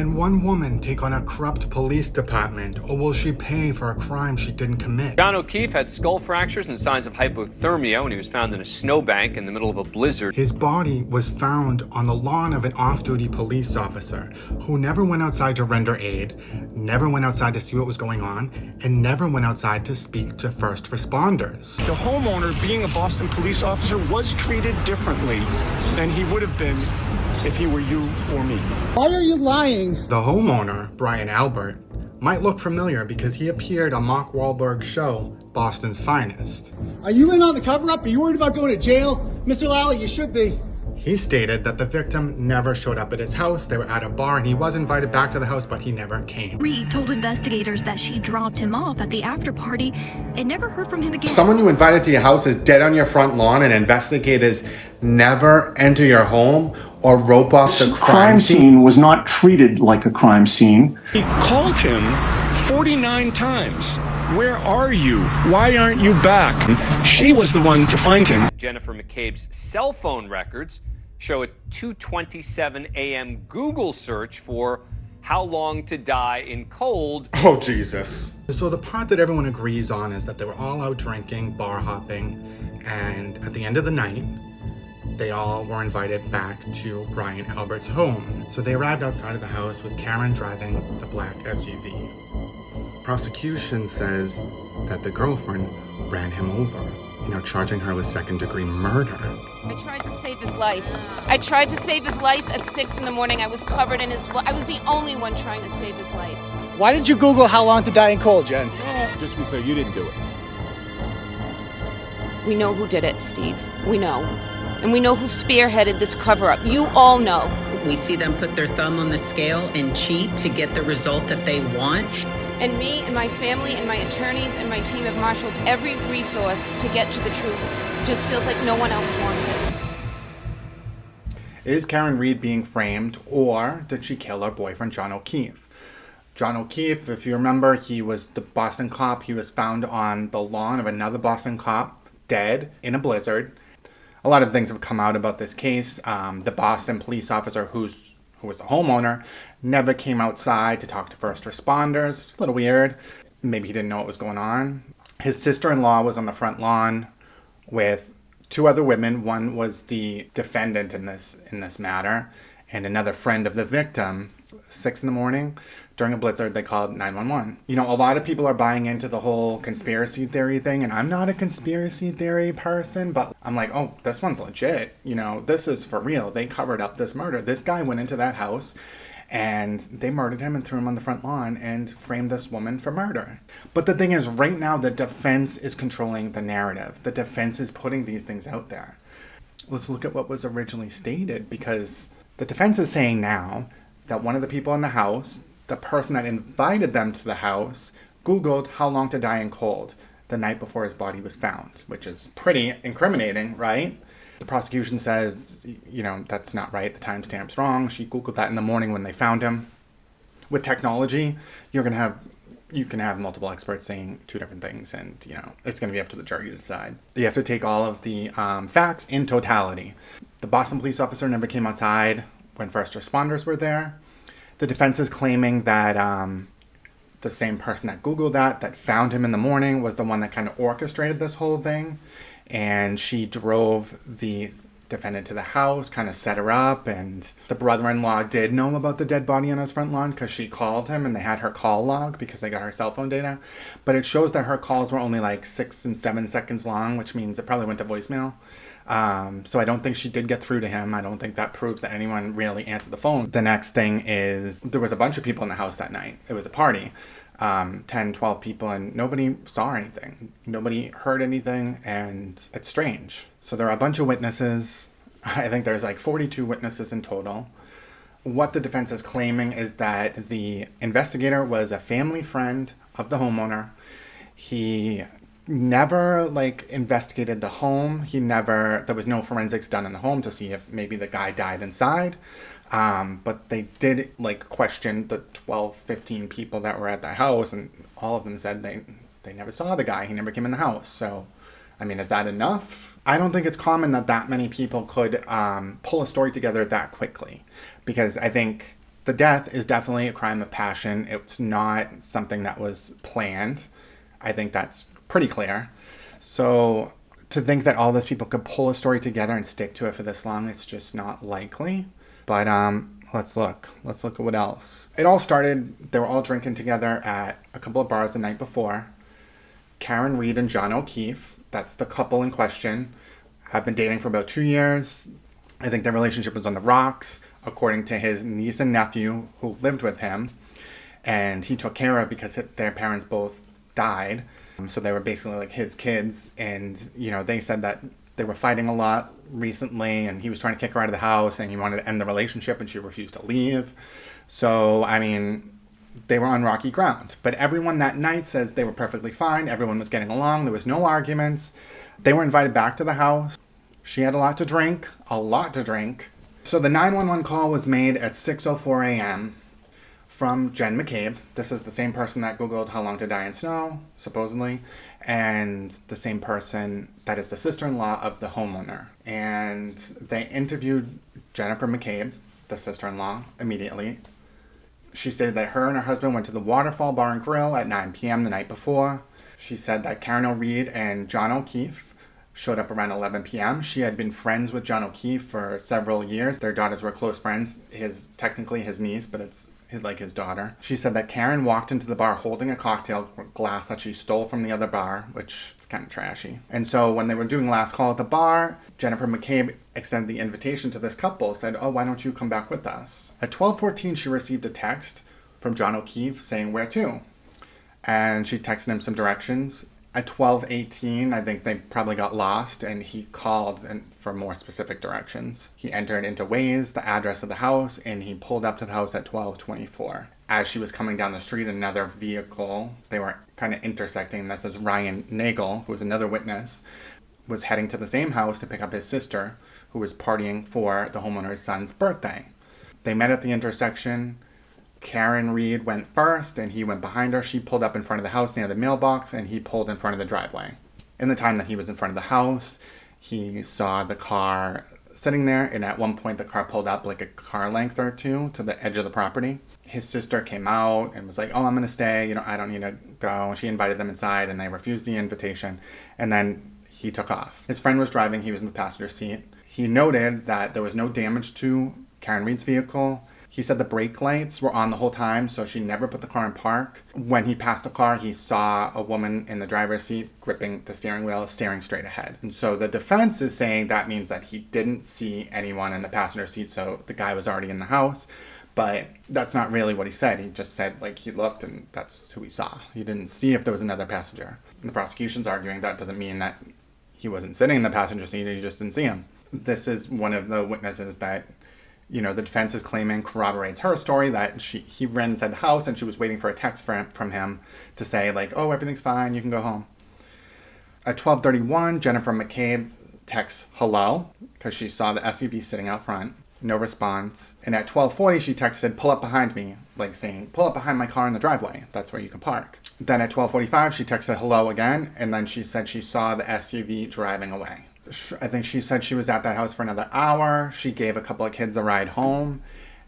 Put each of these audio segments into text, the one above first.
Can one woman take on a corrupt police department, or will she pay for a crime she didn't commit? John O'Keefe had skull fractures and signs of hypothermia when he was found in a snowbank in the middle of a blizzard. His body was found on the lawn of an off-duty police officer who never went outside to render aid, never went outside to see what was going on, and never went outside to speak to first responders. The homeowner, being a Boston police officer, was treated differently than he would have been if he were you or me. Why are you lying? The homeowner, Brian Albert, might look familiar because he appeared on Mark Wahlberg's show, Boston's Finest. Are you in on the cover-up? Are you worried about going to jail? Mr. Lally, you should be. He stated that the victim never showed up at his house. They were at a bar and he was invited back to the house, but he never came. Reed told investigators that she dropped him off at the after party and never heard from him again. Someone you invited to your house is dead on your front lawn and investigators never enter your home or rope off the crime scene? Was not treated like a crime scene. He called him 49 times. Where are you? Why aren't you back? She was the one to find him. Jennifer McCabe's cell phone records show a 2:27 a.m. Google search for how long to die in cold. Oh, Jesus. So the part that everyone agrees on is that they were all out drinking, bar hopping, and at the end of the night, they all were invited back to Brian Albert's home. So they arrived outside of the house with Karen driving the black SUV. Prosecution says that the girlfriend ran him over, charging her with second-degree murder. I tried to save his life. I tried to save his life at 6 in the morning. I was covered in his blood. I was the only one trying to save his life. Why did you Google how long to die in cold, Jen? Just to be clear, you didn't do it. We know who did it, Steve. We know. And we know who spearheaded this cover-up. You all know. We see them put their thumb on the scale and cheat to get the result that they want. And me and my family and my attorneys and my team have marshaled every resource to get to the truth. It just feels like no one else wants it. Is Karen Reed being framed, or did she kill her boyfriend, John O'Keefe? John O'Keefe, if you remember, he was the Boston cop. He was found on the lawn of another Boston cop, dead in a blizzard. A lot of things have come out about this case. The Boston police officer who was the homeowner never came outside to talk to first responders. It's a little weird. Maybe he didn't know what was going on. His sister-in-law was on the front lawn with two other women. One was the defendant in this matter, and another friend of the victim. 6 in the morning, during a blizzard, they called 911. A lot of people are buying into the whole conspiracy theory thing, and I'm not a conspiracy theory person, but I'm like, oh, this one's legit. This is for real. They covered up this murder. This guy went into that house, and they murdered him and threw him on the front lawn and framed this woman for murder. But the thing is, right now, the defense is controlling the narrative. The defense is putting these things out there. Let's look at what was originally stated, because the defense is saying now that one of the people in the house, the person that invited them to the house, Googled how long to die in cold the night before his body was found, which is pretty incriminating, right? The prosecution says, that's not right. The timestamp's wrong. She Googled that in the morning when they found him. With technology, you can have multiple experts saying two different things, and, it's going to be up to the jury to decide. You have to take all of the facts in totality. The Boston police officer never came outside when first responders were there. The defense is claiming that the same person that Googled that found him in the morning, was the one that kind of orchestrated this whole thing. And she drove the defendant to the house, kind of set her up. And the brother-in-law did know about the dead body on his front lawn because she called him, and they had her call log because they got her cell phone data. But it shows that her calls were only like 6 and 7 seconds long, which means it probably went to voicemail. So I don't think she did get through to him. I don't think that proves that anyone really answered the phone. The next thing is there was a bunch of people in the house that night. It was a party, 10, 12 people, and nobody saw anything. Nobody heard anything, and it's strange. So there are a bunch of witnesses. I think there's like 42 witnesses in total. What the defense is claiming is that the investigator was a family friend of the homeowner. He never investigated the home. There was no forensics done in the home to see if maybe the guy died inside. But they did question the 12, 15 people that were at the house, and all of them said they never saw the guy. He never came in the house. So, is that enough? I don't think it's common that many people could pull a story together that quickly, because I think The death is definitely a crime of passion. It's not something that was planned. I think that's pretty clear. So to think that all those people could pull a story together and stick to it for this long, it's just not likely. But let's look. Let's look at what else. It all started, they were all drinking together at a couple of bars the night before. Karen Reed and John O'Keefe, that's the couple in question, have been dating for about 2 years. I think their relationship was on the rocks, according to his niece and nephew who lived with him. And he took care of because their parents both died. So they were basically like his kids. And, you know, they said that they were fighting a lot recently and he was trying to kick her out of the house and he wanted to end the relationship and she refused to leave. So, I mean, they were on rocky ground. But everyone that night says they were perfectly fine. Everyone was getting along. There was no arguments. They were invited back to the house. She had a lot to drink. So the 911 call was made at 6:04 a.m. from Jen McCabe. This is the same person that Googled how long to die in snow, supposedly, and the same person that is the sister-in-law of the homeowner. And they interviewed Jennifer McCabe, the sister-in-law, immediately. She stated that her and her husband went to the Waterfall Bar and Grill at 9 p.m. the night before. She said that Karen O'Reed and John O'Keefe showed up around 11 p.m. She had been friends with John O'Keefe for several years. Their daughters were close friends. Technically his niece, but it's like his daughter. She said that Karen walked into the bar holding a cocktail glass that she stole from the other bar, which is kind of trashy. And so when they were doing last call at the bar, Jennifer McCabe extended the invitation to this couple, said, "Oh, why don't you come back with us?" At 12:14, she received a text from John O'Keefe saying, "Where to?" And she texted him some directions. At 12:18, I think they probably got lost, and he called for more specific directions. He entered into Waze the address of the house, and he pulled up to the house at 12:24. As she was coming down the street, another vehicle, they were kind of intersecting. This is Ryan Nagel, who was another witness, was heading to the same house to pick up his sister, who was partying for the homeowner's son's birthday. They met at the intersection. Karen Reed went first and he went behind her. She pulled up in front of the house near the mailbox and he pulled in front of the driveway. In the time that he was in front of the house, he saw the car sitting there, and at one point the car pulled up like a car length or two to the edge of the property. His sister came out and was like, "Oh, I'm going to stay. You know, I don't need to go." She invited them inside and they refused the invitation, and then he took off. His friend was driving. He was in the passenger seat. He noted that there was no damage to Karen Reed's vehicle. He said the brake lights were on the whole time, so she never put the car in park. When he passed the car, he saw a woman in the driver's seat gripping the steering wheel, staring straight ahead. And so the defense is saying that means that he didn't see anyone in the passenger seat, so the guy was already in the house. But that's not really what he said. He just said, like, he looked and that's who he saw. He didn't see if there was another passenger. And the prosecution's arguing that doesn't mean that he wasn't sitting in the passenger seat, he just didn't see him. This is one of the witnesses that, you know, the defense is claiming corroborates her story, that he ran inside the house and she was waiting for a text from him to say, like, "Oh, everything's fine, you can go home." At 12:31, Jennifer McCabe texts hello because she saw the SUV sitting out front. No response. And at 12:40, she texted, "Pull up behind me," like saying, "Pull up behind my car in the driveway. That's where you can park." Then at 12:45, she texted hello again, and then she said she saw the SUV driving away. I think she said she was at that house for another hour. She gave a couple of kids a ride home,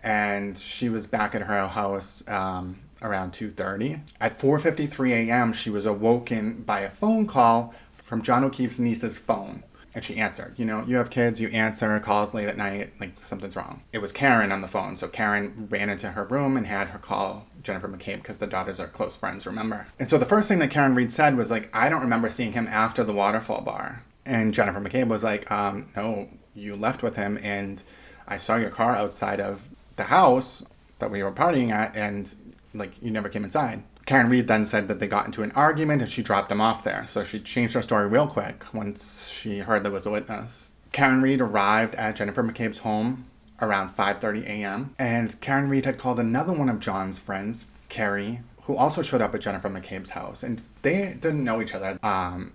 and she was back at her house around 2:30. At 4:53 a.m., she was awoken by a phone call from John O'Keefe's niece's phone. And she answered. You know, you have kids, you answer calls late at night, like something's wrong. It was Karen on the phone. So Karen ran into her room and had her call Jennifer McCabe because the daughters are close friends, remember? And so the first thing that Karen Reed said was like, "I don't remember seeing him after the Waterfall Bar." And Jennifer McCabe was like, "No, you left with him and I saw your car outside of the house that we were partying at and like you never came inside." Karen Reed then said that they got into an argument and she dropped him off there. So she changed her story real quick once she heard there was a witness. Karen Reed arrived at Jennifer McCabe's home around 5:30 a.m. And Karen Reed had called another one of John's friends, Carrie, who also showed up at Jennifer McCabe's house. And they didn't know each other.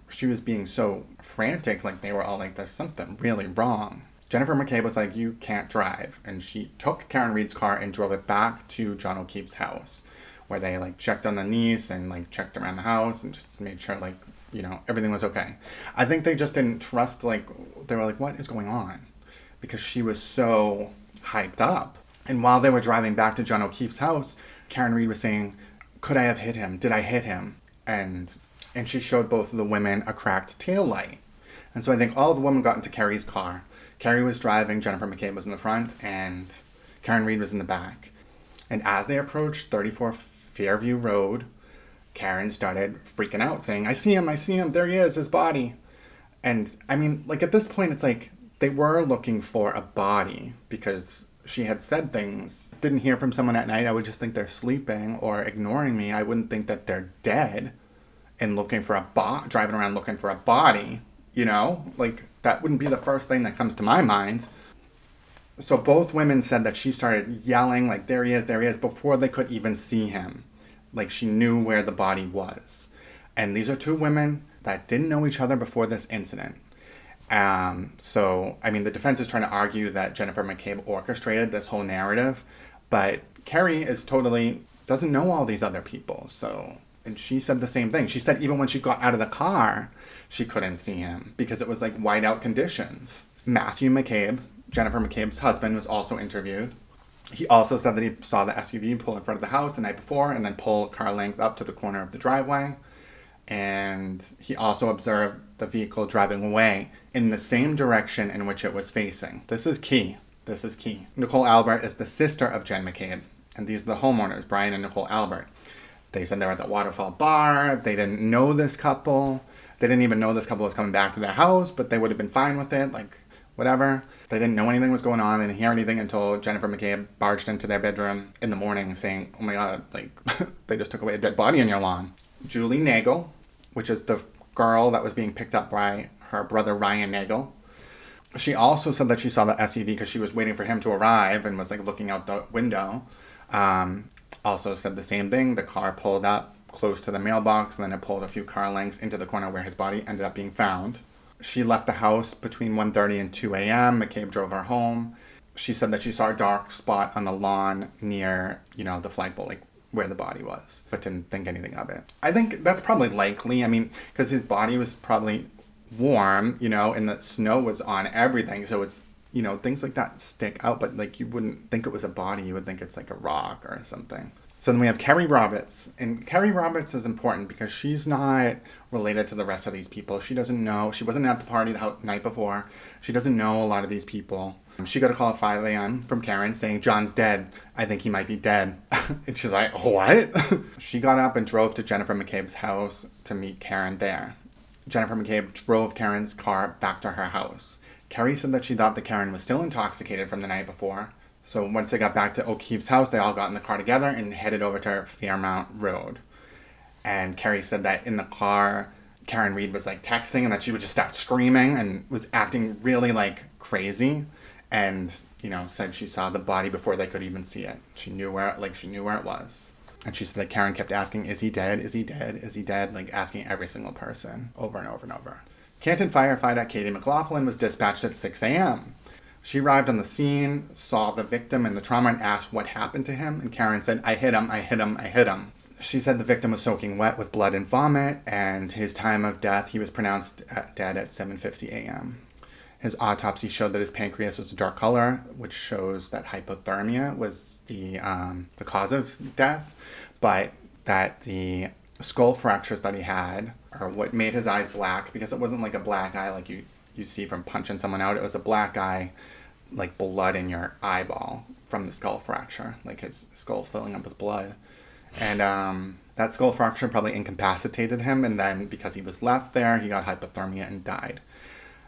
She was being so frantic, like they were all like, "There's something really wrong." Jennifer McCabe was like, "You can't drive." And she took Karen Reed's car and drove it back to John O'Keefe's house, where they like checked on the niece and like checked around the house and just made sure like, you know, everything was okay. I think they just didn't trust, like, they were like, "What is going on?" Because she was so hyped up. And while they were driving back to John O'Keefe's house, Karen Reed was saying, could I have hit him? Did I hit him? And she showed both of the women a cracked tail light. And so I think all of the women got into Carrie's car. Carrie was driving, Jennifer McCabe was in the front, and Karen Reed was in the back. And as they approached 34 Fairview Road, Karen started freaking out, saying, I see him, there he is, his body. And I mean, like at this point, it's like they were looking for a body because she had said things. Didn't hear from someone at night, I would just think they're sleeping or ignoring me. I wouldn't think that they're dead and looking for driving around looking for a body, you know? Like, that wouldn't be the first thing that comes to my mind. So both women said that she started yelling, like, there he is, before they could even see him. Like, she knew where the body was. And these are two women that didn't know each other before this incident. So, I mean, the defense is trying to argue that Jennifer McCabe orchestrated this whole narrative, but Carrie doesn't know all these other people. So, and she said the same thing. She said even when she got out of the car, she couldn't see him because it was like whiteout conditions. Matthew McCabe, Jennifer McCabe's husband, was also interviewed. He also said that he saw the SUV pull in front of the house the night before and then pull car length up to the corner of the driveway. And he also observed the vehicle driving away in the same direction in which it was facing. This is key. Nicole Albert is the sister of Jen McCabe. And these are the homeowners, Brian and Nicole Albert. They said they were at the Waterfall Bar. They didn't know this couple. They didn't even know this couple was coming back to their house, but they would have been fine with it, like, whatever. They didn't know anything was going on. They didn't hear anything until Jennifer McCabe barged into their bedroom in the morning saying, oh my God, like, they just took away a dead body on your lawn. Julie Nagel, which is the girl that was being picked up by her brother Ryan Nagel. She also said that she saw the SUV because she was waiting for him to arrive and was like looking out the window. Also said the same thing. The car pulled up close to the mailbox and then it pulled a few car lengths into the corner where his body ended up being found. She left the house between 1:30 and 2 a.m. McCabe drove her home. She said that she saw a dark spot on the lawn near, the flagpole, like where the body was, but didn't think anything of it. I think that's probably likely. I mean, because his body was probably warm, and the snow was on everything. So it's, things like that stick out, but like you wouldn't think it was a body. You would think it's like a rock or something. So then we have Carrie Roberts. And Carrie Roberts is important because she's not related to the rest of these people. She doesn't know. She wasn't at the party the night before. She doesn't know a lot of these people. She got a call at 5 a.m. from Karen saying, John's dead. I think he might be dead. And she's like, what? She got up and drove to Jennifer McCabe's house to meet Karen there. Jennifer McCabe drove Karen's car back to her house. Carrie said that she thought that Karen was still intoxicated from the night before. So once they got back to O'Keefe's house, they all got in the car together and headed over to Fairmount Road. And Carrie said that in the car, Karen Reed was like texting and that she would just start screaming and was acting really like crazy. And, said she saw the body before they could even see it. She knew where it was. And she said that Karen kept asking, is he dead? Is he dead? Is he dead? Like asking every single person over and over and over. Canton firefighter Katie McLaughlin was dispatched at 6 a.m. She arrived on the scene, saw the victim and the trauma and asked what happened to him. And Karen said, I hit him. She said the victim was soaking wet with blood and vomit. And his time of death, he was pronounced dead at 7:50 a.m. His autopsy showed that his pancreas was a dark color, which shows that hypothermia was the cause of death, but that the skull fractures that he had are what made his eyes black, because it wasn't like a black eye like you see from punching someone out. It was a black eye, like blood in your eyeball from the skull fracture, like his skull filling up with blood. And that skull fracture probably incapacitated him, and then because he was left there, he got hypothermia and died.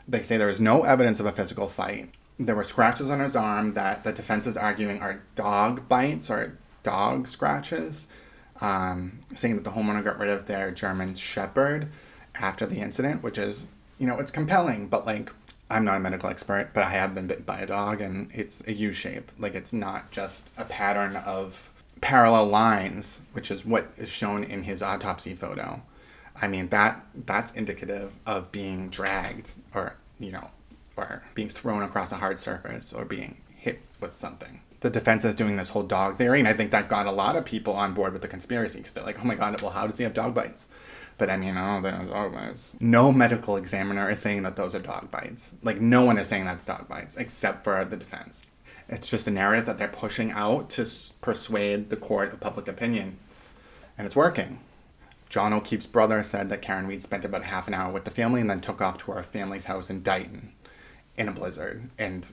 They say there was no evidence of a physical fight. There were scratches on his arm that the defense is arguing are dog bites or dog scratches, saying that the homeowner got rid of their German Shepherd after the incident, which is, it's compelling, but like, I'm not a medical expert, but I have been bitten by a dog and it's a U shape. Like, it's not just a pattern of parallel lines, which is what is shown in his autopsy photo. I mean, that's indicative of being dragged or being thrown across a hard surface or being hit with something. The defense is doing this whole dog theory, and I think that got a lot of people on board with the conspiracy because they're like, oh my God, well, how does he have dog bites? But I mean, I don't think it's dog bites. No medical examiner is saying that those are dog bites. Like, no one is saying that's dog bites except for the defense. It's just a narrative that they're pushing out to persuade the court of public opinion. And it's working. John O'Keefe's brother said that Karen Read spent about half an hour with the family and then took off to her family's house in Dighton in a blizzard. And,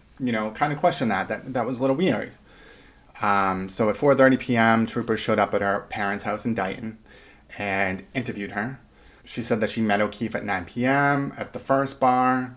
kind of questioned that. That was a little weird. So at 4:30 p.m., troopers showed up at her parents' house in Dighton and interviewed her. She said that she met O'Keefe at 9 p.m. at the first bar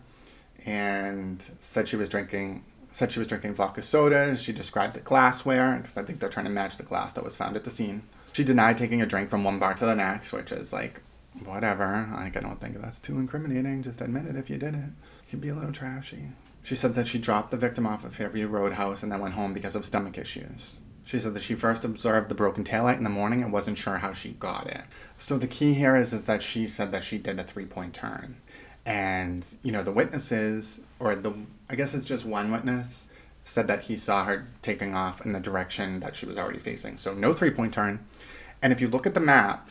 and said she was drinking vodka sodas. She described the glassware, because I think they're trying to match the glass that was found at the scene. She denied taking a drink from one bar to the next, which is like, whatever. I don't think that's too incriminating. Just admit it if you did it. It can be a little trashy. She said that she dropped the victim off at Fairview Roadhouse and then went home because of stomach issues. She said that she first observed the broken taillight in the morning and wasn't sure how she got it. So the key here is that she said that she did a 3-point turn. And, the witnesses, I guess it's just one witness, said that he saw her taking off in the direction that she was already facing. So no 3-point turn. And if you look at the map,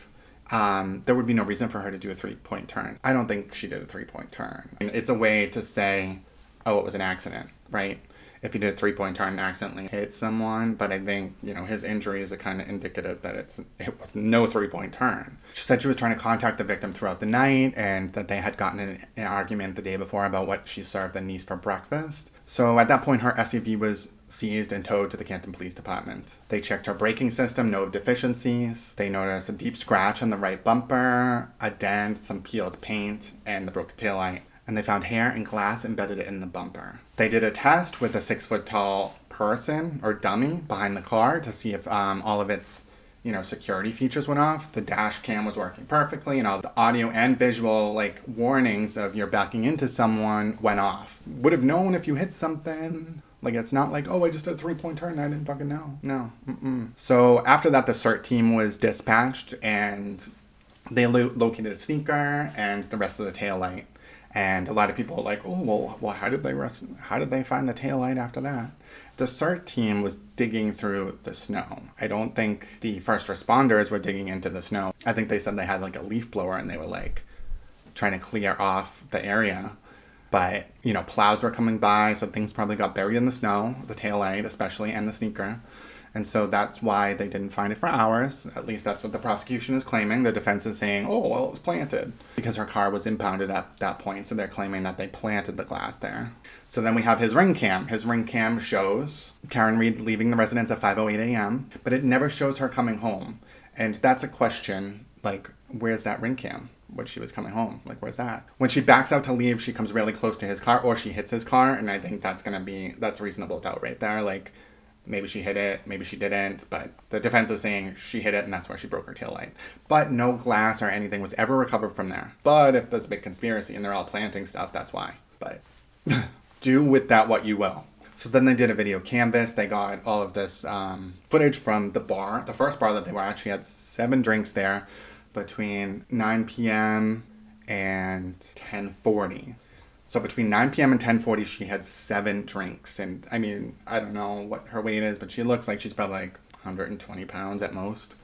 there would be no reason for her to do a 3-point turn. I don't think she did a 3-point turn. It's a way to say, oh, it was an accident, right? If he did a 3-point turn and accidentally hit someone, but I think, his injuries are kind of indicative that it was no 3-point turn. She said she was trying to contact the victim throughout the night and that they had gotten in an argument the day before about what she served the niece for breakfast. So at that point, her SUV was seized and towed to the Canton Police Department. They checked her braking system, no deficiencies. They noticed a deep scratch on the right bumper, a dent, some peeled paint, and the broken taillight. And they found hair and glass embedded in the bumper. They did a test with a 6-foot-tall person or dummy behind the car to see if all of its, security features went off. The dash cam was working perfectly, and all the audio and visual, warnings of you're backing into someone went off. Would have known if you hit something. It's not like, oh, I just did a 3-point turn and I didn't fucking know. No. So after that, the CERT team was dispatched, and they located a sneaker and the rest of the taillight. And a lot of people are like, oh, well, how did they find the taillight after that? The CERT team was digging through the snow. I don't think the first responders were digging into the snow. I think they said they had a leaf blower and they were trying to clear off the area. But, plows were coming by, so things probably got buried in the snow, the taillight especially, and the sneaker. And so that's why they didn't find it for hours. At least that's what the prosecution is claiming. The defense is saying, oh, well, it was planted. Because her car was impounded at that point, so they're claiming that they planted the glass there. So then we have his ring cam. His ring cam shows Karen Read leaving the residence at 5:08 a.m., but it never shows her coming home. And that's a question, where's that ring cam? When she was coming home, where's that? When she backs out to leave, she comes really close to his car, or she hits his car, and I think that's reasonable doubt right there. Maybe she hit it, maybe she didn't, but the defense is saying she hit it and that's why she broke her taillight. But no glass or anything was ever recovered from there. But if there's a big conspiracy and they're all planting stuff, that's why. But do with that what you will. So then they did a video canvas. They got all of this footage from the bar, the first bar that they were at. She had 7 drinks there between 9 p.m. and 10:40. So between 9 p.m. and 10:40, she had 7 drinks. And I mean, I don't know what her weight is, but she looks like she's probably 120 pounds at most.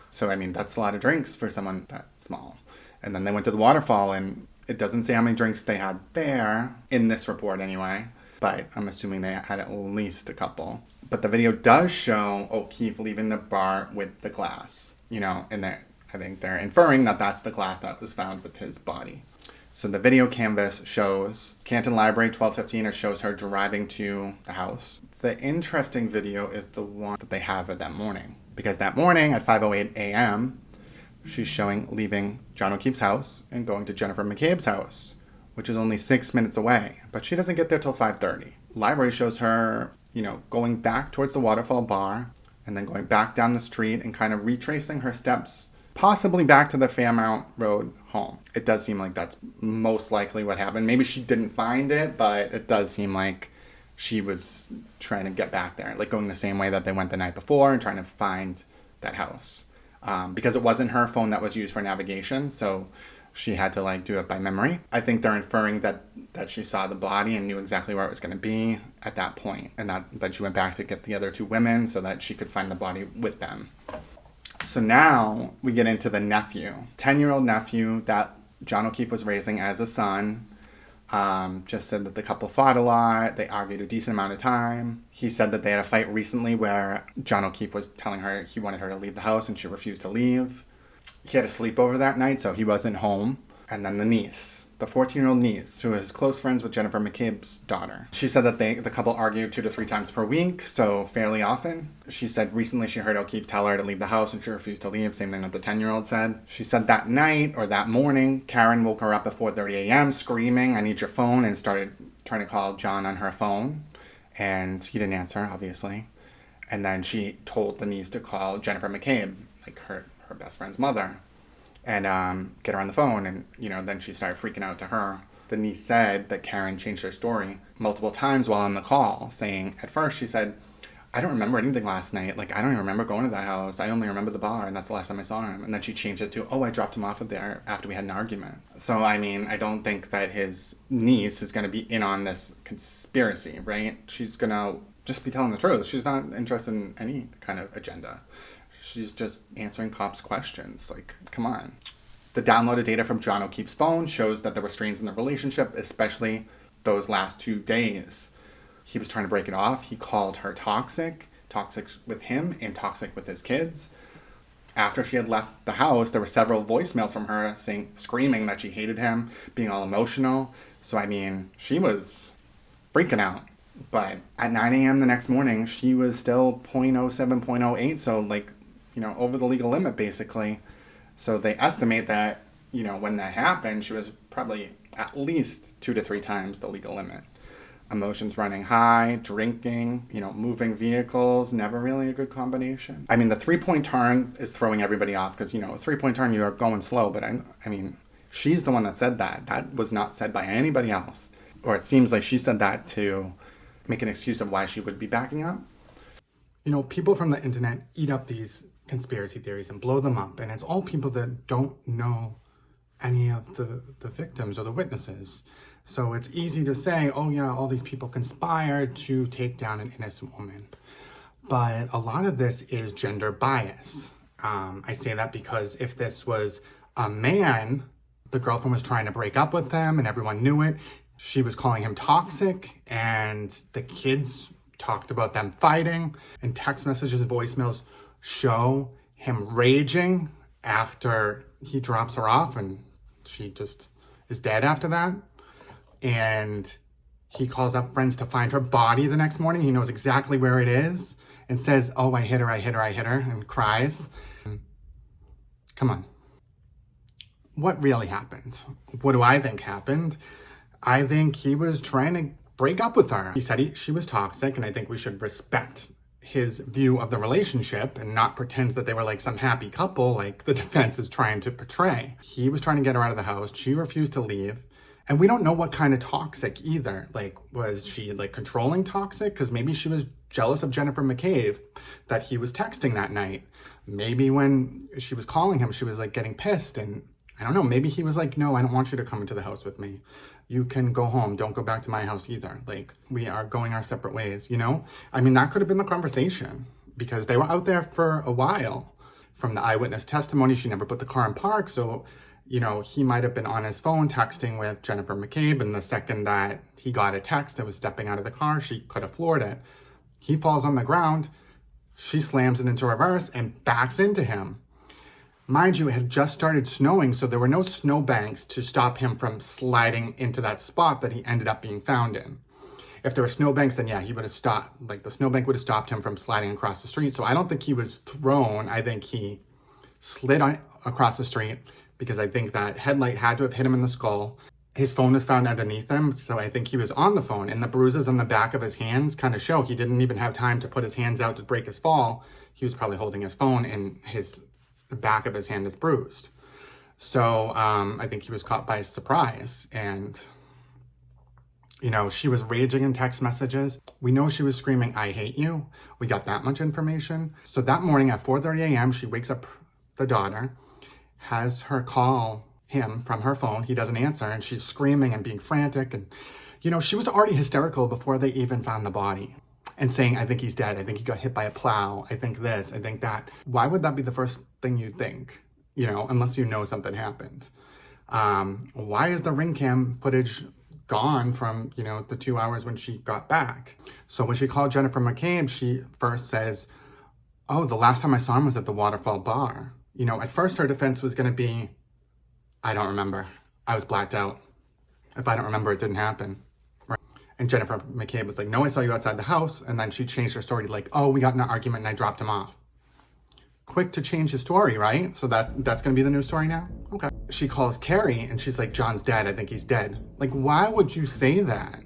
So, I mean, that's a lot of drinks for someone that small. And then they went to the waterfall, and it doesn't say how many drinks they had there, in this report anyway. But I'm assuming they had at least a couple. But the video does show O'Keefe leaving the bar with the glass. And I think they're inferring that that's the glass that was found with his body. So the video canvas shows Canton Library, 12:15, it shows her driving to the house. The interesting video is the one that they have of that morning. Because that morning at 5:08 a.m., she's showing leaving John O'Keefe's house and going to Jennifer McCabe's house, which is only 6 minutes away. But she doesn't get there till 5:30. Library shows her, going back towards the Waterfall Bar and then going back down the street and kind of retracing her steps, possibly back to the Fairmount Road home. It does seem like that's most likely what happened. Maybe she didn't find it, but it does seem like she was trying to get back there, going the same way that they went the night before and trying to find that house. Because it wasn't her phone that was used for navigation, so she had to do it by memory. I think they're inferring that she saw the body and knew exactly where it was going to be at that point, and that she went back to get the other 2 women so that she could find the body with them. So now we get into the nephew, 10-year-old nephew that John O'Keefe was raising as a son. Just said that the couple fought a lot. They argued a decent amount of time. He said that they had a fight recently where John O'Keefe was telling her he wanted her to leave the house and she refused to leave. He had a sleepover that night, so he wasn't home. And then the niece, the 14-year-old niece, who is close friends with Jennifer McCabe's daughter. She said that the couple argued 2 to 3 times per week, so fairly often. She said recently she heard O'Keefe tell her to leave the house and she refused to leave, same thing that the 10-year-old said. She said that night, or that morning, Karen woke her up at 4:30 a.m. screaming, "I need your phone," and started trying to call John on her phone. And he didn't answer, obviously. And then she told the niece to call Jennifer McCabe, like her best friend's mother, and get her on the phone. And, then she started freaking out to her. The niece said that Karen changed her story multiple times while on the call, saying at first she said, "I don't remember anything last night. Like, I don't even remember going to that house. I only remember the bar, and that's the last time I saw him." And then she changed it to, "Oh, I dropped him off at there after we had an argument." So, I mean, I don't think that his niece is going to be in on this conspiracy, right? She's going to just be telling the truth. She's not interested in any kind of agenda. She's just answering cops' questions. Like, come on. The downloaded data from John O'Keefe's phone shows that there were strains in the relationship, especially those last 2 days. He was trying to break it off. He called her toxic with him and toxic with his kids. After she had left the house, there were several voicemails from her screaming that she hated him, being all emotional. So, I mean, she was freaking out. But at 9 a.m. the next morning, she was still 0.07, 0.08, so over the legal limit, basically. So they estimate that, when that happened, she was probably at least 2 to 3 times the legal limit. Emotions running high, drinking, moving vehicles, never really a good combination. I mean, the 3-point turn is throwing everybody off because, a 3-point turn, you're going slow. But I mean, she's the one that said that. That was not said by anybody else. Or it seems like she said that to make an excuse of why she would be backing up. People from the internet eat up these conspiracy theories and blow them up. And it's all people that don't know any of the victims or the witnesses. So it's easy to say, oh yeah, all these people conspired to take down an innocent woman. But a lot of this is gender bias. I say that because if this was a man, the girlfriend was trying to break up with him and everyone knew it. She was calling him toxic and the kids talked about them fighting, and text messages and voicemails show him raging after he drops her off and she just is dead after that. And he calls up friends to find her body the next morning. He knows exactly where it is and says, "Oh, I hit her, and cries. Come on. What really happened? What do I think happened? I think he was trying to break up with her. He said she was toxic, and I think we should respect his view of the relationship and not pretend that they were like some happy couple like the defense is trying to portray. He was trying to get her out of the house. She refused to leave. And we don't know what kind of toxic either. Like, was she like controlling toxic? Because maybe she was jealous of Jennifer McCabe that he was texting that night. Maybe when she was calling him, she was like getting pissed. And I don't know, maybe he was like, "No, I don't want you to come into the house with me. You can go home. Don't go back to my house either. Like, we are going our separate ways," I mean, that could have been the conversation because they were out there for a while. From the eyewitness testimony, she never put the car in park. So, he might have been on his phone texting with Jennifer McCabe. And the second that he got a text that was stepping out of the car, she could have floored it. He falls on the ground. She slams it into reverse and backs into him. Mind you, it had just started snowing, so there were no snowbanks to stop him from sliding into that spot that he ended up being found in. If there were snowbanks, then yeah, he would have stopped. Like, the snowbank would have stopped him from sliding across the street. So I don't think he was thrown. I think he slid across the street because I think that headlight had to have hit him in the skull. His phone was found underneath him, so I think he was on the phone. And the bruises on the back of his hands kind of show he didn't even have time to put his hands out to break his fall. He was probably holding his phone and the back of his hand is bruised. So I think he was caught by surprise. And, she was raging in text messages. We know she was screaming, "I hate you." We got that much information. So that morning at 4:30 a.m., she wakes up the daughter, has her call him from her phone. He doesn't answer, and she's screaming and being frantic. And, she was already hysterical before they even found the body. And saying, "I think he's dead. I think he got hit by a plow. I think this, I think that." Why would that be the first thing you think, unless something happened? Why is the ring cam footage gone from, you know, the 2 hours when she got back. So when she called Jennifer McCabe, she first says, oh, the last time I saw him was at the Waterfall Bar. You know, at first her defense was going to be, I don't remember. I was blacked out. If I don't remember, it didn't happen. Right? And Jennifer McCabe was like, no, I saw you outside the house. And then she changed her story to like, oh, we got in an argument and I dropped him off. Quick to change his story, right? So that's going to be the new story now? Okay. She calls Carrie and she's like, John's dead. I think he's dead. Like, why would you say that?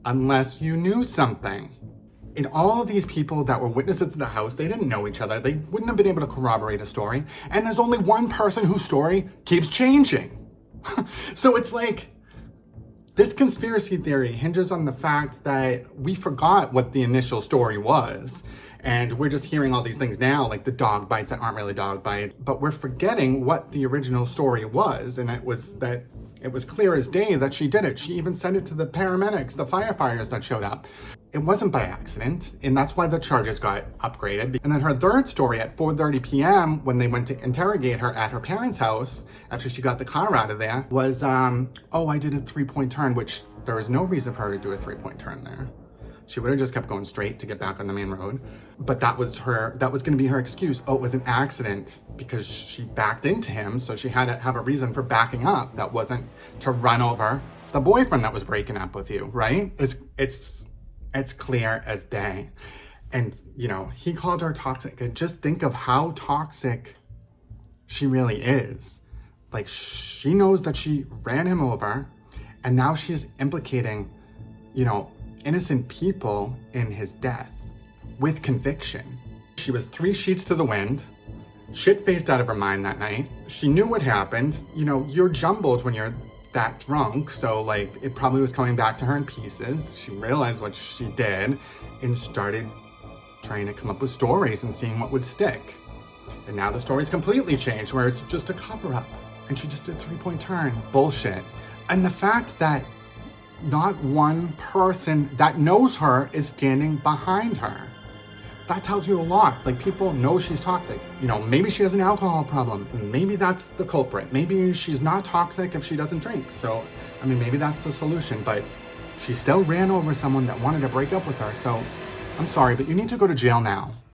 Unless you knew something. And all of these people that were witnesses to the house, they didn't know each other. They wouldn't have been able to corroborate a story. And there's only one person whose story keeps changing. So it's like, this conspiracy theory hinges on the fact that we forgot what the initial story was. And we're just hearing all these things now, like the dog bites that aren't really dog bites. But we're forgetting what the original story was. And it was clear as day that she did it. She even sent it to the paramedics, the firefighters that showed up. It wasn't by accident, and that's why the charges got upgraded. And then her third story at 4:30 p.m. when they went to interrogate her at her parents' house after she got the car out of there was, oh, I did a 3-point turn, which there was no reason for her to do a 3-point turn there. She would have just kept going straight to get back on the main road. But that was going to be her excuse. Oh, it was an accident because she backed into him, so she had to have a reason for backing up. That wasn't to run over the boyfriend that was breaking up with you, right? It's clear as day. And, you know, he called her toxic. And just think of how toxic she really is. Like, she knows that she ran him over, and now she's implicating, you know, innocent people in his death with conviction. She was 3 sheets to the wind, shit-faced out of her mind that night. She knew what happened. You know, you're jumbled when you're that drunk, so like it probably was coming back to her in pieces. She realized what she did and started trying to come up with stories and seeing what would stick. And now the story's completely changed where it's just a cover-up and she just did 3-point turn. Bullshit. And the fact that not one person that knows her is standing behind her. That tells you a lot. Like, people know she's toxic. You know, maybe she has an alcohol problem. And maybe that's the culprit. Maybe she's not toxic if she doesn't drink. So, I mean, maybe that's the solution. But she still ran over someone that wanted to break up with her. So, I'm sorry, but you need to go to jail now.